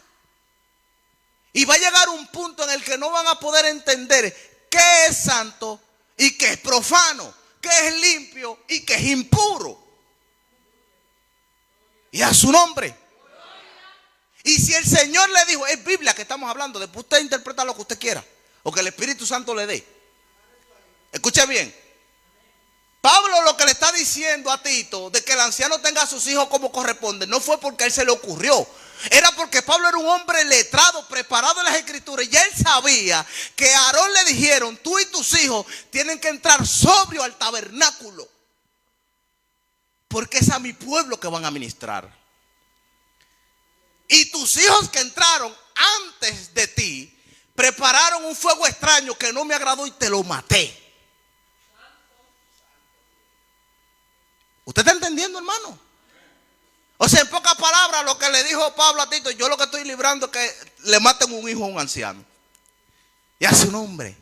A: Y va a llegar un punto en el que no van a poder entender qué es santo y qué es profano, qué es limpio y qué es impuro. Y a su nombre. Y si el Señor le dijo, es Biblia que estamos hablando, después usted interpreta lo que usted quiera, o que el Espíritu Santo le dé. Escuche bien. Pablo lo que le está diciendo a Tito de que el anciano tenga a sus hijos como corresponde, no fue porque a él se le ocurrió. Era porque Pablo era un hombre letrado, preparado en las escrituras. Y él sabía que a Aarón le dijeron, tú y tus hijos tienen que entrar sobrio al tabernáculo, porque es a mi pueblo que van a ministrar. Y tus hijos que entraron antes de ti prepararon un fuego extraño que no me agradó y te lo maté. ¿Usted está entendiendo, hermano? O sea, en pocas palabras, lo que le dijo Pablo a Tito, yo lo que estoy librando es que le maten un hijo a un anciano. Y a su nombre.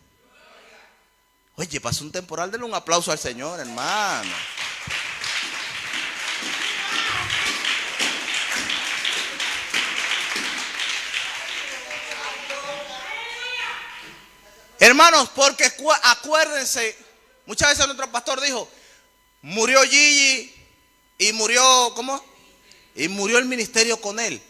A: Oye, pasó un temporal, denle un aplauso al Señor, hermano. Hermanos, porque acuérdense, muchas veces nuestro pastor dijo, murió Gigi y murió, ¿cómo? Y murió el ministerio con él.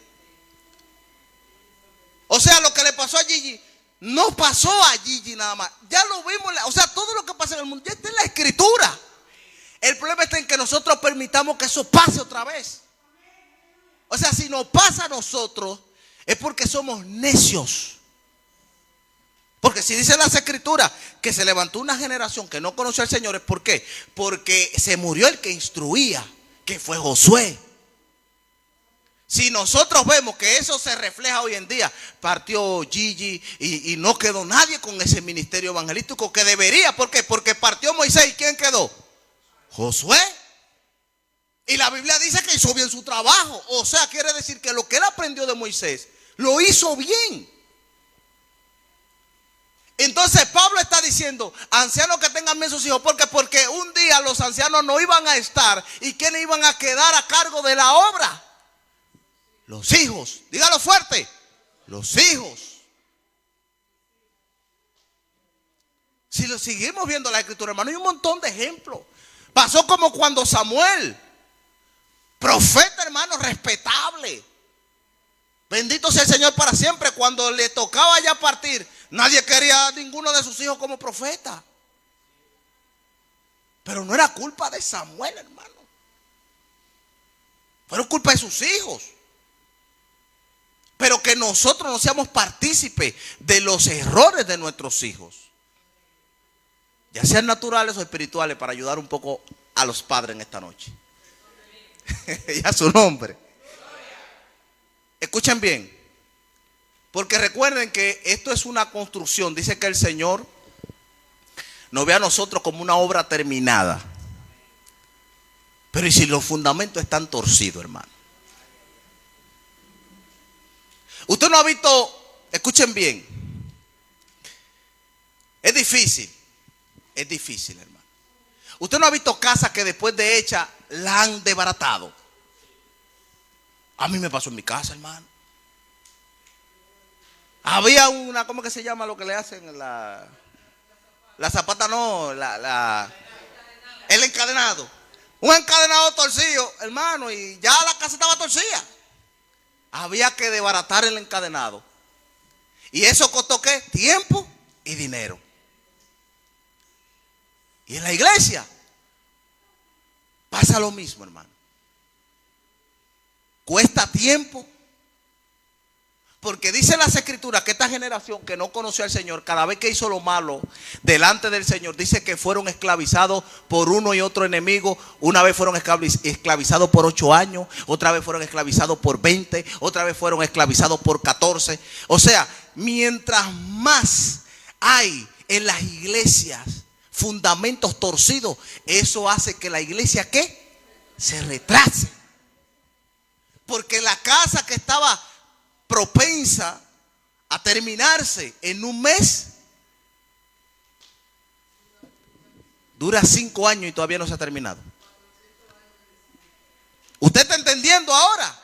A: O sea, lo que le pasó a Gigi, no pasó a Gigi nada más. Ya lo vimos, o sea, todo lo que pasa en el mundo ya está en la escritura. El problema está en que nosotros permitamos que eso pase otra vez. O sea, si nos pasa a nosotros, es porque somos necios. Porque si dice las escrituras que se levantó una generación que no conoció al Señor, ¿es por qué? Porque se murió el que instruía, que fue Josué. Si nosotros vemos que eso se refleja hoy en día, partió Gigi y no quedó nadie con ese ministerio evangelístico que debería. ¿Por qué? Porque partió Moisés. ¿Y quién quedó? Josué. Y la Biblia dice que hizo bien su trabajo. O sea, quiere decir que lo que él aprendió de Moisés, lo hizo bien. Entonces Pablo está diciendo, ancianos que tengan bien sus hijos. ¿Por qué? Porque un día los ancianos no iban a estar. ¿Y quiénes iban a quedar a cargo de la obra? Los hijos. Dígalo fuerte. Los hijos. Si lo seguimos viendo la escritura, hermano, hay un montón de ejemplos. Pasó como cuando Samuel, profeta, hermano, respetable. Bendito sea el Señor para siempre. Cuando le tocaba ya partir, nadie quería a ninguno de sus hijos como profeta. Pero no era culpa de Samuel, hermano. Fue culpa de sus hijos. Pero que nosotros no seamos partícipes de los errores de nuestros hijos, ya sean naturales o espirituales, para ayudar un poco a los padres en esta noche. Y a su nombre. Escuchen bien, porque recuerden que esto es una construcción. Dice que el Señor nos ve a nosotros como una obra terminada. Pero ¿y si los fundamentos están torcidos, hermano? Usted no ha visto, escuchen bien, es difícil, hermano. Usted no ha visto casas que después de hecha la han desbaratado. A mí me pasó en mi casa, hermano. Había una, ¿cómo que se llama lo que le hacen? La zapata, no, el encadenado. Un encadenado torcido, hermano, y ya la casa estaba torcida. Había que desbaratar el encadenado. ¿Y eso costó qué? Tiempo y dinero. Y en la iglesia pasa lo mismo, hermano. Cuesta tiempo. Porque dicen las escrituras que esta generación que no conoció al Señor, cada vez que hizo lo malo delante del Señor, dice que fueron esclavizados por uno y otro enemigo. Una vez fueron esclavizados por 8 años, otra vez fueron esclavizados por 20, otra vez fueron esclavizados por 14. O sea, mientras más hay en las iglesias fundamentos torcidos, eso hace que la iglesia, ¿qué? Se retrase. Porque la casa que estaba propensa a terminarse en un mes, dura 5 años y todavía no se ha terminado. ¿Usted está entendiendo ahora?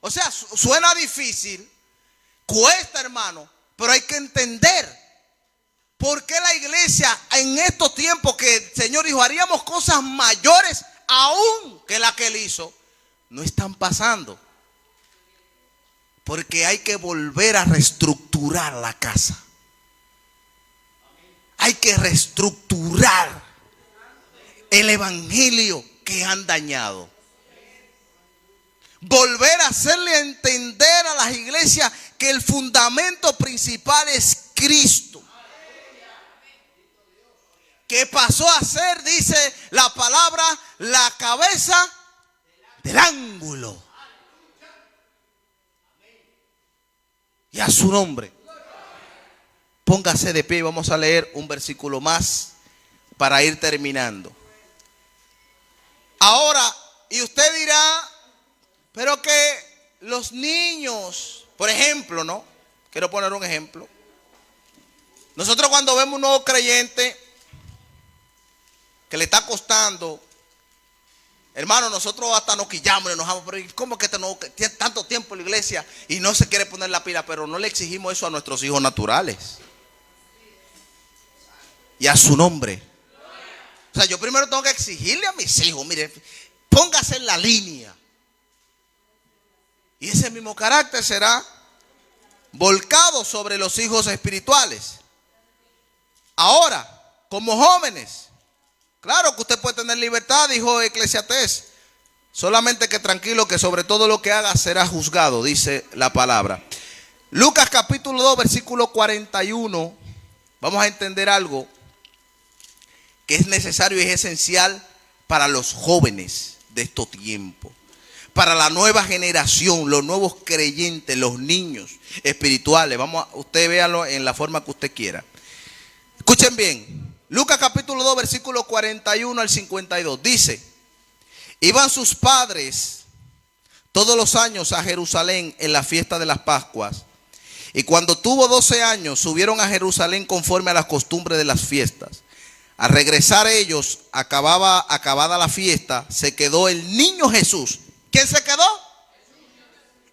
A: O sea, suena difícil, cuesta, hermano, pero hay que entender por qué la iglesia en estos tiempos que el Señor dijo haríamos cosas mayores aún que la que Él hizo, no están pasando. Porque hay que volver a reestructurar la casa. Hay que reestructurar el evangelio que han dañado. Volver a hacerle entender a las iglesias que el fundamento principal es Cristo. Que pasó a ser, dice la palabra, la cabeza del ángulo. Y a su nombre. Póngase de pie y vamos a leer un versículo más para ir terminando. Ahora, y usted dirá, pero que los niños, por ejemplo, ¿no? Quiero poner un ejemplo. Nosotros cuando vemos un nuevo creyente que le está costando, hermano, nosotros hasta nos quillamos y nos enojamos. Pero ¿cómo que tiene tanto tiempo en la iglesia y no se quiere poner la pila? Pero no le exigimos eso a nuestros hijos naturales. Y a su nombre. O sea, yo primero tengo que exigirle a mis hijos, mire, póngase en la línea. Y ese mismo carácter será volcado sobre los hijos espirituales. Ahora, como jóvenes, claro que usted puede tener libertad, dijo Eclesiastés. Solamente que tranquilo, que sobre todo lo que haga será juzgado, dice la palabra. Lucas capítulo 2, versículo 41. Vamos a entender algo que es necesario y es esencial para los jóvenes de estos tiempos. Para la nueva generación, los nuevos creyentes, los niños espirituales. Usted véalo en la forma que usted quiera. Escuchen bien. Lucas capítulo 2, versículo 41 al 52. Dice: iban sus padres todos los años a Jerusalén en la fiesta de las Pascuas. Y cuando tuvo 12 años, subieron a Jerusalén conforme a las costumbres de las fiestas. Al regresar ellos, acabada la fiesta, se quedó el niño Jesús. ¿Quién se quedó?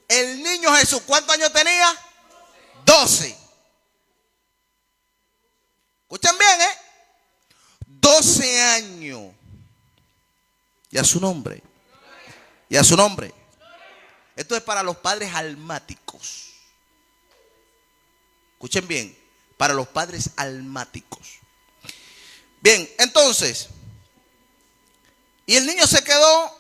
A: El niño Jesús. ¿Cuántos años tenía? 12. Escuchen bien, 12 años. Y a su nombre. Y a su nombre. Esto es para los padres almáticos. Escuchen bien. Para los padres almáticos. Bien, entonces. Y el niño se quedó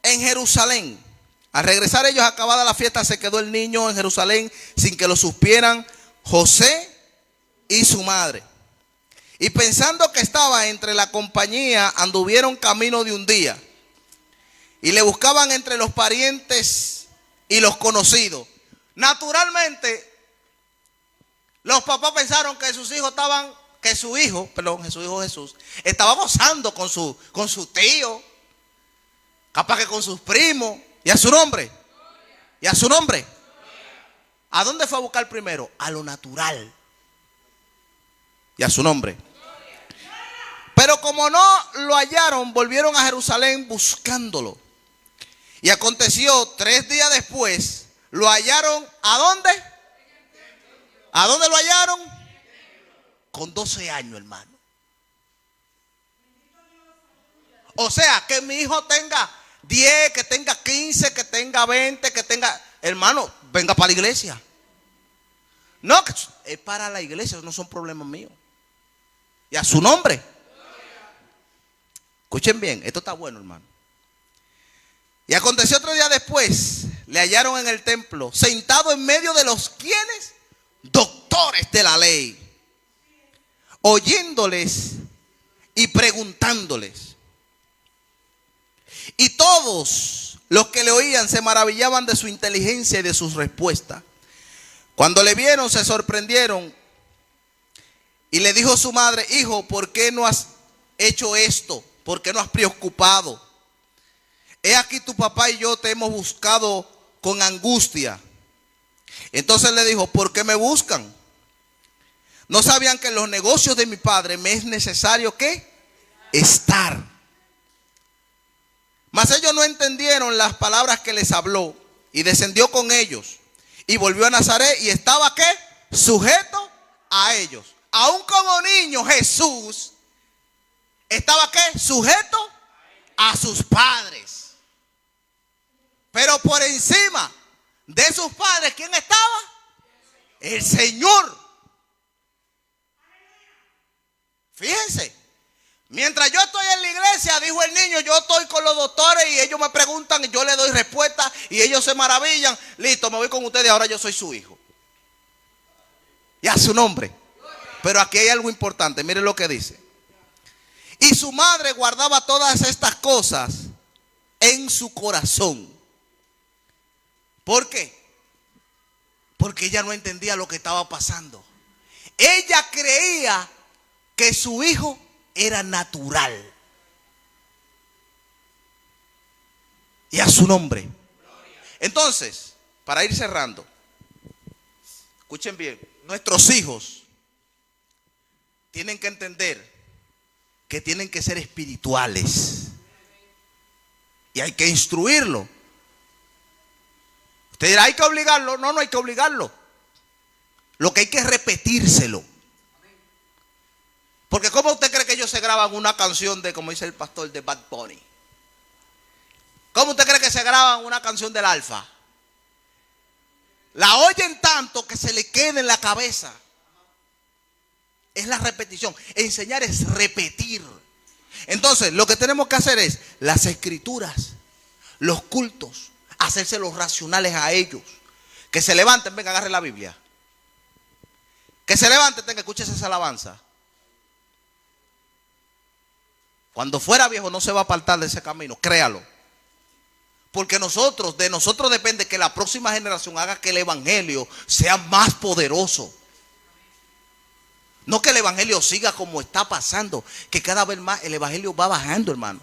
A: en Jerusalén. Al regresar ellos, acabada la fiesta, se quedó el niño en Jerusalén sin que lo supieran José y su madre. Y pensando que estaba entre la compañía, anduvieron camino de un día. Y le buscaban entre los parientes y los conocidos. Naturalmente, los papás pensaron que su hijo Jesús, estaba gozando con su tío, capaz que con sus primos. Y a su nombre. Y a su nombre. ¿A dónde fue a buscar primero? A lo natural. Y a su nombre. Pero como no lo hallaron, volvieron a Jerusalén buscándolo. Y aconteció 3 días después, lo hallaron. ¿A dónde? ¿A dónde lo hallaron? Con 12 años, hermano. O sea, que mi hijo tenga 10, que tenga 15, que tenga 20, que tenga... Hermano, venga para la iglesia. No, es para la iglesia, no son problemas míos. Y a su nombre. Escuchen bien, esto está bueno, hermano. Y aconteció 3 días después, le hallaron en el templo, sentado en medio de los quienes, doctores de la ley, oyéndoles y preguntándoles. Y todos los que le oían se maravillaban de su inteligencia y de sus respuestas. Cuando le vieron, se sorprendieron. Y le dijo su madre: hijo, ¿por qué no has hecho esto? ¿Por qué no has preocupado? He aquí tu papá y yo te hemos buscado con angustia. Entonces le dijo: ¿por qué me buscan? ¿No sabían que en los negocios de mi padre me es necesario ¿qué? Estar? Mas ellos no entendieron las palabras que les habló. Y descendió con ellos. Y volvió a Nazaret y estaba ¿qué? Sujeto a ellos. Aún como niño, Jesús estaba ¿qué? Sujeto a sus padres. Pero por encima de sus padres, ¿quién estaba? El Señor. Fíjense. Mientras yo estoy en la iglesia, dijo el niño, yo estoy con los doctores y ellos me preguntan y yo les doy respuesta y ellos se maravillan. Listo, me voy con ustedes, ahora yo soy su hijo. Y a su nombre. Pero aquí hay algo importante, miren lo que dice. Y su madre guardaba todas estas cosas en su corazón. ¿Por qué? Porque ella no entendía lo que estaba pasando. Ella creía que su hijo era natural. Y a su nombre. Entonces, para ir cerrando, escuchen bien, nuestros hijos tienen que entender que tienen que ser espirituales. Y hay que instruirlo. Usted dirá, ¿hay que obligarlo? No, no hay que obligarlo. Lo que hay que es repetírselo. Porque ¿cómo usted cree que ellos se graban una canción de, como dice el pastor, de Bad Bunny? ¿Cómo usted cree que se graban una canción del Alfa? La oyen tanto que se le queda en la cabeza. Es la repetición. Enseñar es repetir. Entonces, lo que tenemos que hacer es las escrituras, los cultos, hacérselos racionales a ellos. Que se levanten, venga, agarre la Biblia. Que se levanten, tenga, escuche esa alabanza. Cuando fuera viejo no se va a apartar de ese camino, créalo. Porque de nosotros depende que la próxima generación haga que el evangelio sea más poderoso. No que el evangelio siga como está pasando, que cada vez más el evangelio va bajando, hermano.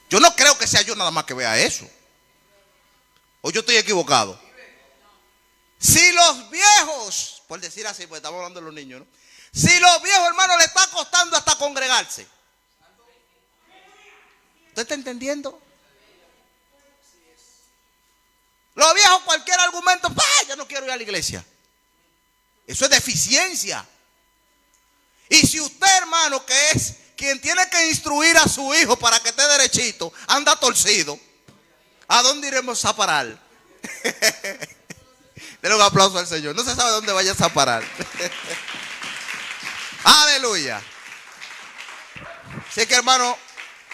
A: Yo no creo que sea yo nada más que vea eso. ¿O yo estoy equivocado? Si los viejos, por decir así, pues estamos hablando de los niños, ¿no? Si los viejos, hermano, le está costando hasta congregarse. ¿Usted está entendiendo? Los viejos, cualquier argumento, yo no quiero ir a la iglesia. Eso es deficiencia. Y si usted, hermano, que es quien tiene que instruir a su hijo para que esté derechito, anda torcido, ¿a dónde iremos a parar? Denle un aplauso al Señor. No se sabe dónde vayas a parar. Aleluya. Así que, hermano,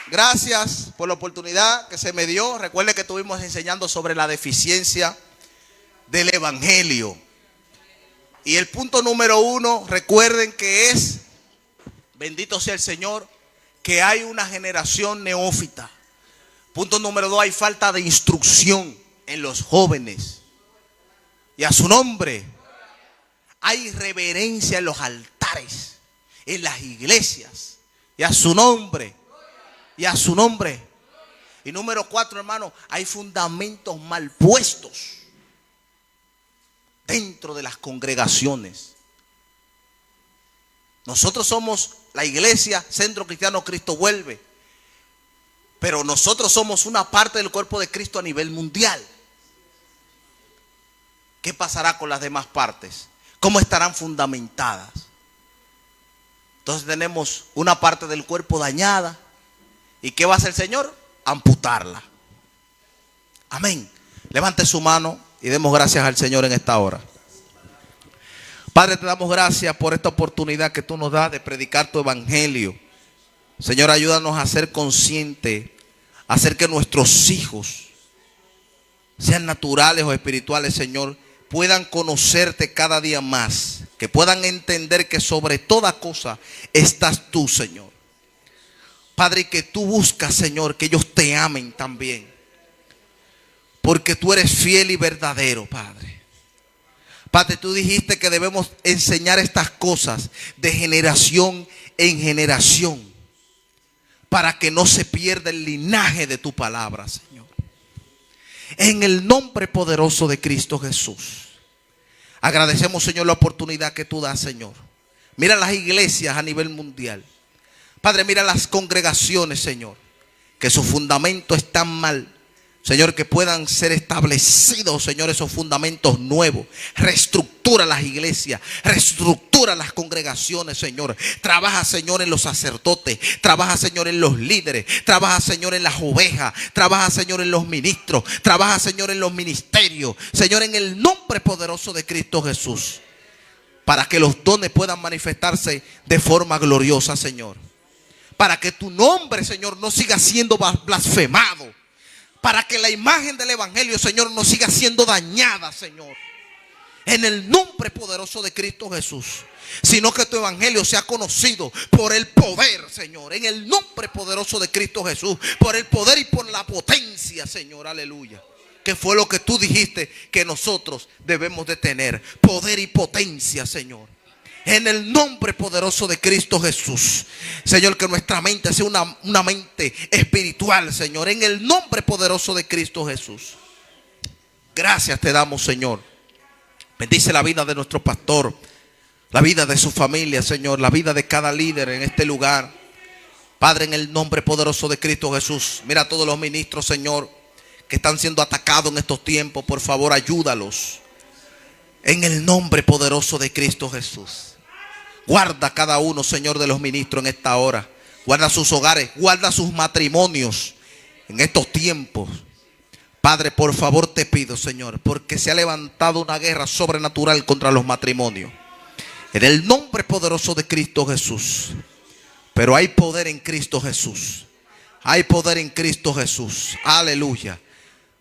A: gracias por la oportunidad que se me dio. Recuerde que estuvimos enseñando sobre la deficiencia del evangelio. Y el punto número 1, recuerden que es, bendito sea el Señor, que hay una generación neófita. Punto número 2, hay falta de instrucción en los jóvenes. Y a su nombre, hay reverencia en los altares, en las iglesias. Y a su nombre. Y a su nombre. Y número 4, hermano, hay fundamentos mal puestos dentro de las congregaciones. Nosotros somos la iglesia, Centro Cristiano Cristo Vuelve. Pero nosotros somos una parte del cuerpo de Cristo a nivel mundial. ¿Qué pasará con las demás partes? ¿Cómo estarán fundamentadas? Entonces tenemos una parte del cuerpo dañada. ¿Y qué va a hacer el Señor? Amputarla. Amén. Levante su mano y demos gracias al Señor en esta hora. Padre, te damos gracias por esta oportunidad que tú nos das de predicar tu evangelio. Señor, ayúdanos a ser conscientes, a hacer que nuestros hijos, sean naturales o espirituales, Señor, puedan conocerte cada día más. Que puedan entender que sobre toda cosa estás tú, Señor. Padre, que tú buscas, Señor, que ellos te amen también. Porque tú eres fiel y verdadero, Padre. Padre, tú dijiste que debemos enseñar estas cosas de generación en generación, para que no se pierda el linaje de tu palabra, Señor. En el nombre poderoso de Cristo Jesús. Agradecemos, Señor, la oportunidad que tú das, Señor. Mira las iglesias a nivel mundial. Padre, mira las congregaciones, Señor, que su fundamento está mal. Señor, que puedan ser establecidos, Señor, esos fundamentos nuevos. Reestructura las iglesias, reestructura las congregaciones, Señor. Trabaja, Señor, en los sacerdotes. Trabaja, Señor, en los líderes. Trabaja, Señor, en las ovejas. Trabaja, Señor, en los ministros. Trabaja, Señor, en los ministerios. Señor, en el nombre poderoso de Cristo Jesús. Para que los dones puedan manifestarse de forma gloriosa, Señor. Para que tu nombre, Señor, no siga siendo blasfemado. Para que la imagen del evangelio, Señor, no siga siendo dañada, Señor. En el nombre poderoso de Cristo Jesús. Sino que tu evangelio sea conocido por el poder, Señor. En el nombre poderoso de Cristo Jesús. Por el poder y por la potencia, Señor. Aleluya. Que fue lo que tú dijiste que nosotros debemos de tener. Poder y potencia, Señor. En el nombre poderoso de Cristo Jesús. Señor, que nuestra mente sea una mente espiritual, Señor. En el nombre poderoso de Cristo Jesús. Gracias te damos, Señor. Bendice la vida de nuestro pastor, la vida de su familia, Señor. La vida de cada líder en este lugar. Padre, en el nombre poderoso de Cristo Jesús. Mira a todos los ministros, Señor, que están siendo atacados en estos tiempos. Por favor, ayúdalos. En el nombre poderoso de Cristo Jesús. Guarda cada uno, Señor, de los ministros en esta hora. Guarda sus hogares, guarda sus matrimonios en estos tiempos. Padre, por favor te pido, Señor, porque se ha levantado una guerra sobrenatural contra los matrimonios. En el nombre poderoso de Cristo Jesús. Pero hay poder en Cristo Jesús. Hay poder en Cristo Jesús. Aleluya.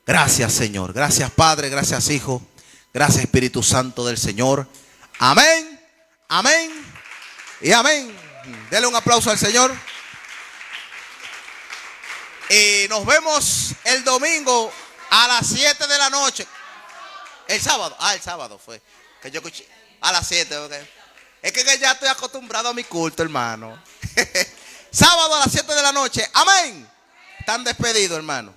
A: Gracias, Señor. Gracias, Padre. Gracias, Hijo. Gracias, Espíritu Santo del Señor. Amén. Amén. Y amén. Dele un aplauso al Señor. Y nos vemos el domingo a las 7 de la noche. El sábado. El sábado fue. Que yo escuché. A las 7. Okay. Es que ya estoy acostumbrado a mi culto, hermano. Sábado a las 7 de la noche. Amén. Están despedidos, hermano.